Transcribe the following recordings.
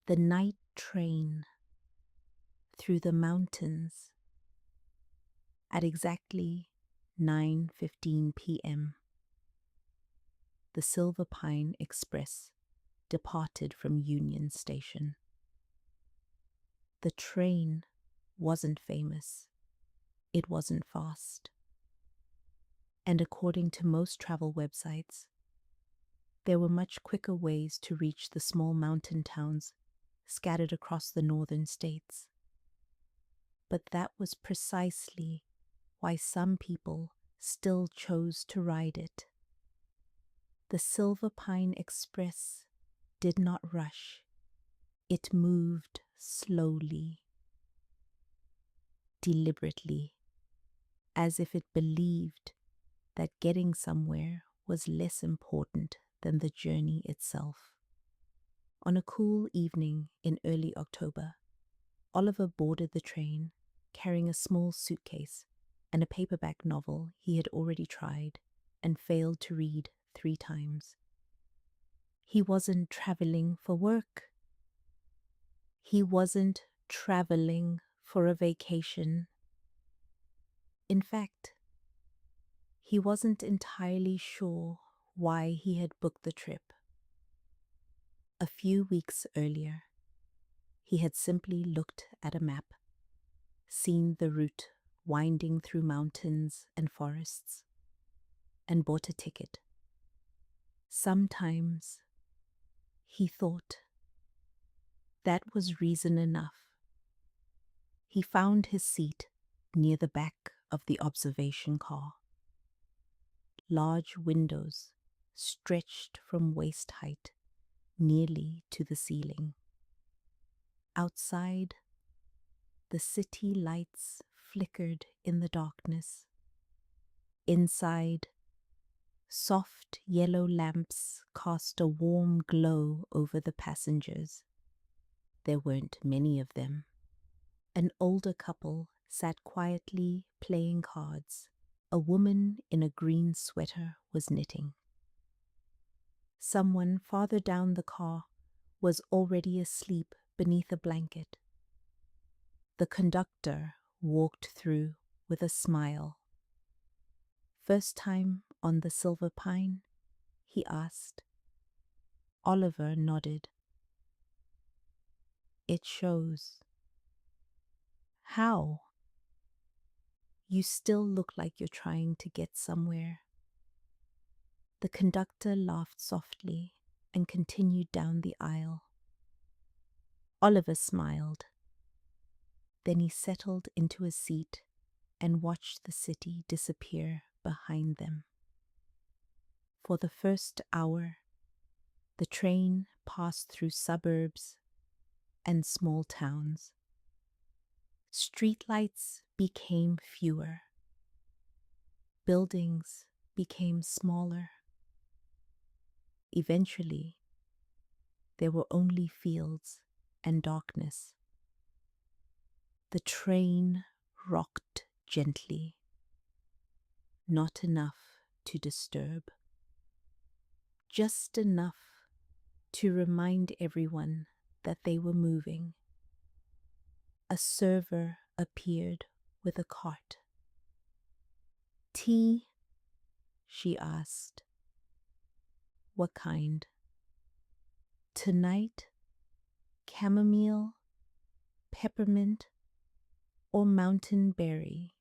The night train through the mountains at exactly 9:15 p.m. The Silver Pine Express departed from Union Station. The train wasn't famous. It wasn't fast. And according to most travel websites, there were much quicker ways to reach the small mountain towns scattered across the northern states. But that was precisely why some people still chose to ride it. The Silver Pine Express did not rush. It moved slowly, deliberately, as if it believed that getting somewhere was less important than the journey itself. On a cool evening in early October, Oliver boarded the train carrying a small suitcase and a paperback novel he had already tried and failed to read 3 times. He wasn't traveling for work. He wasn't traveling for a vacation. In fact, he wasn't entirely sure why he had booked the trip. A few weeks earlier, he had simply looked at a map, seen the route winding through mountains and forests, and bought a ticket. Sometimes, he thought, that was reason enough. He found his seat near the back of the observation car. Large windows stretched from waist height nearly to the ceiling. Outside, the city lights flickered in the darkness. Inside, soft yellow lamps cast a warm glow over the passengers. There weren't many of them. An older couple sat quietly playing cards. A woman in a green sweater was knitting. Someone farther down the car was already asleep beneath a blanket. The conductor walked through with a smile. "First time on the Silver Pine?" he asked. Oliver nodded. "It shows." "How?" "You still look like you're trying to get somewhere." The conductor laughed softly and continued down the aisle. Oliver smiled. Then he settled into a seat and watched the city disappear behind them. For the first hour, the train passed through suburbs and small towns. Streetlights became fewer. Buildings became smaller. Eventually, there were only fields and darkness. The train rocked gently, not enough to disturb, just enough to remind everyone that they were moving. A server appeared with a cart. "Tea?" she asked. "What kind?" "Tonight, chamomile, peppermint, or mountain berry?"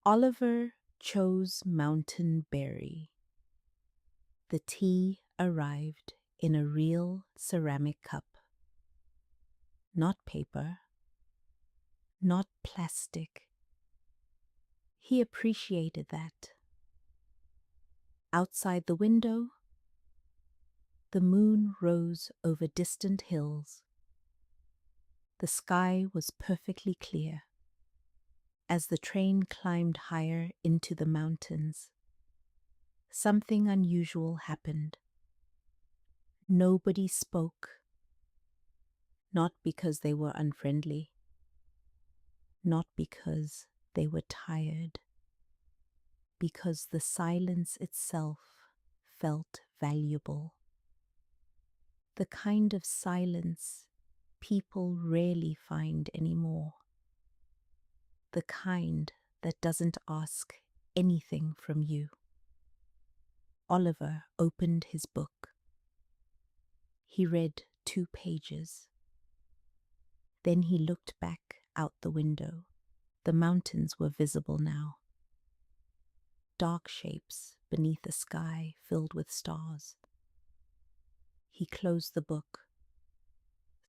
Oliver chose mountain berry. The tea arrived in a real ceramic cup. Not paper, not plastic. He appreciated that. Outside the window, the moon rose over distant hills. The sky was perfectly clear. As the train climbed higher into the mountains, something unusual happened. Nobody spoke. Not because they were unfriendly, not because they were tired, because the silence itself felt valuable. The kind of silence people rarely find anymore. The kind that doesn't ask anything from you. Oliver opened his book. He read 2 pages. Then he looked back out the window. The mountains were visible now. Dark shapes beneath a sky filled with stars. He closed the book.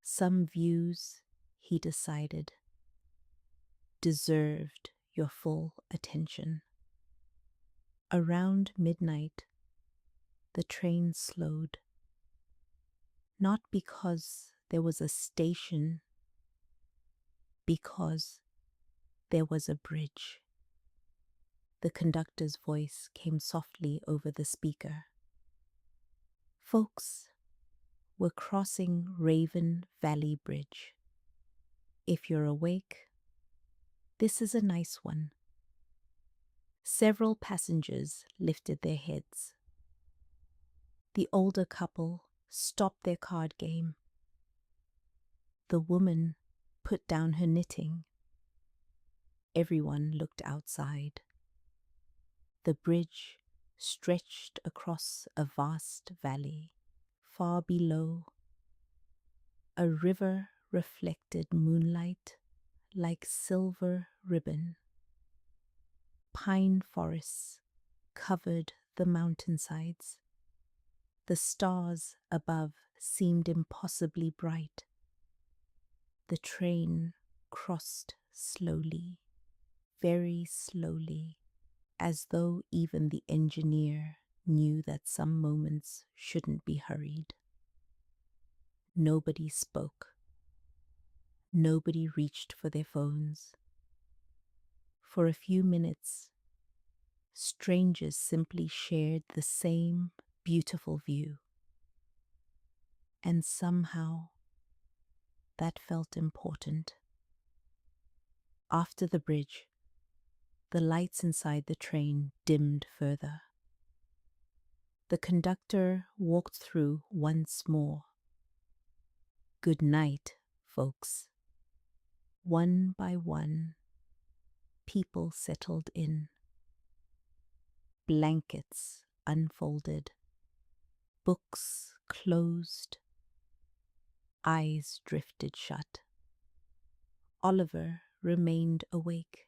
Some views, he decided, deserved your full attention. Around midnight, the train slowed. Not because there was a station, because there was a bridge. The conductor's voice came softly over the speaker. Folks, we're crossing Raven Valley Bridge. If you're awake, this is a nice one. Several passengers lifted their heads. The older couple stopped their card game. The woman put down her knitting. Everyone looked outside. The bridge stretched across a vast valley. Far below, a river reflected moonlight like silver ribbon. Pine forests covered the mountainsides. The stars above seemed impossibly bright. The train crossed slowly, very slowly, as though even the engineer knew that some moments shouldn't be hurried. Nobody spoke. Nobody reached for their phones. For a few minutes, strangers simply shared the same beautiful view. And somehow, that felt important. After the bridge, the lights inside the train dimmed further. The conductor walked through once more. Good night, folks. One by one, people settled in. Blankets unfolded. Books closed. Eyes drifted shut. Oliver remained awake.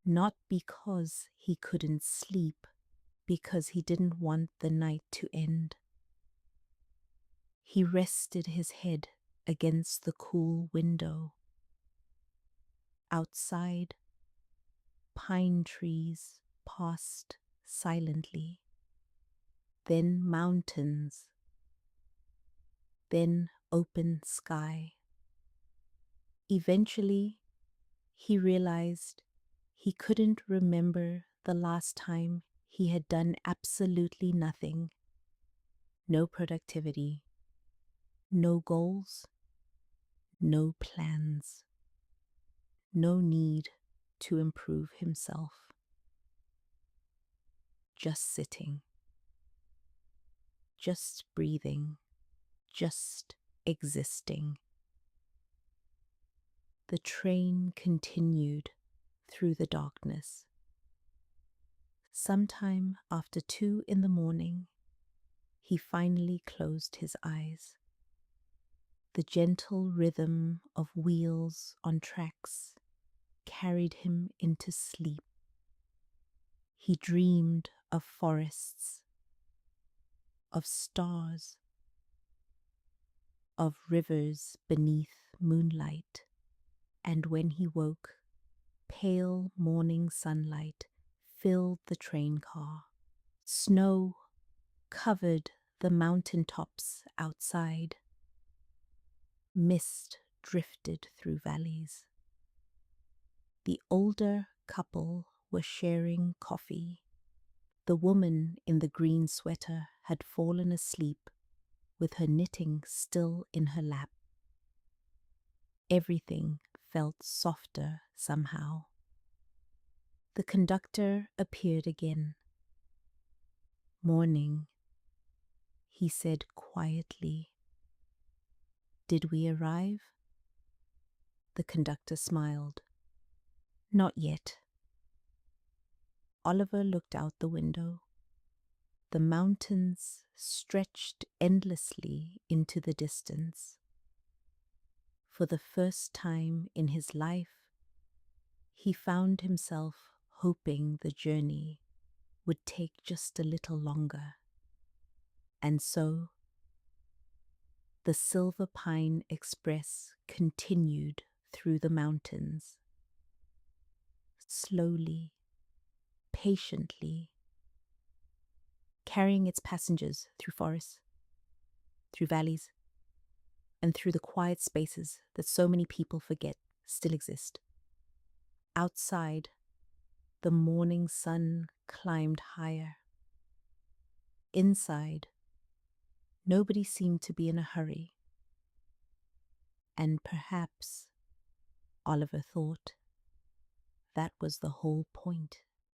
Not because he couldn't sleep, because he didn't want the night to end. He rested his head against the cool window. Outside, pine trees passed silently, then mountains, then open sky. Eventually, he realized he couldn't remember the last time he had done absolutely nothing. No productivity, no goals, no plans, no need to improve himself. Just sitting, just breathing, just existing. The train continued through the darkness. Sometime after 2 in the morning, he finally closed his eyes. The gentle rhythm of wheels on tracks carried him into sleep. He dreamed of forests, of stars, of rivers beneath moonlight, and when he woke, pale morning sunlight filled the train car. Snow covered the mountain tops outside. Mist drifted through valleys. The older couple were sharing coffee. The woman in the green sweater had fallen asleep with her knitting still in her lap. Everything felt softer somehow. The conductor appeared again. Morning, he said quietly. Did we arrive? The conductor smiled. Not yet. Oliver looked out the window. The mountains stretched endlessly into the distance. For the first time in his life, he found himself hoping the journey would take just a little longer. And so, the Silver Pine Express continued through the mountains. Slowly, patiently, carrying its passengers through forests, through valleys, and through the quiet spaces that so many people forget still exist. Outside, the morning sun climbed higher. Inside, nobody seemed to be in a hurry. And perhaps, Oliver thought, that was the whole point.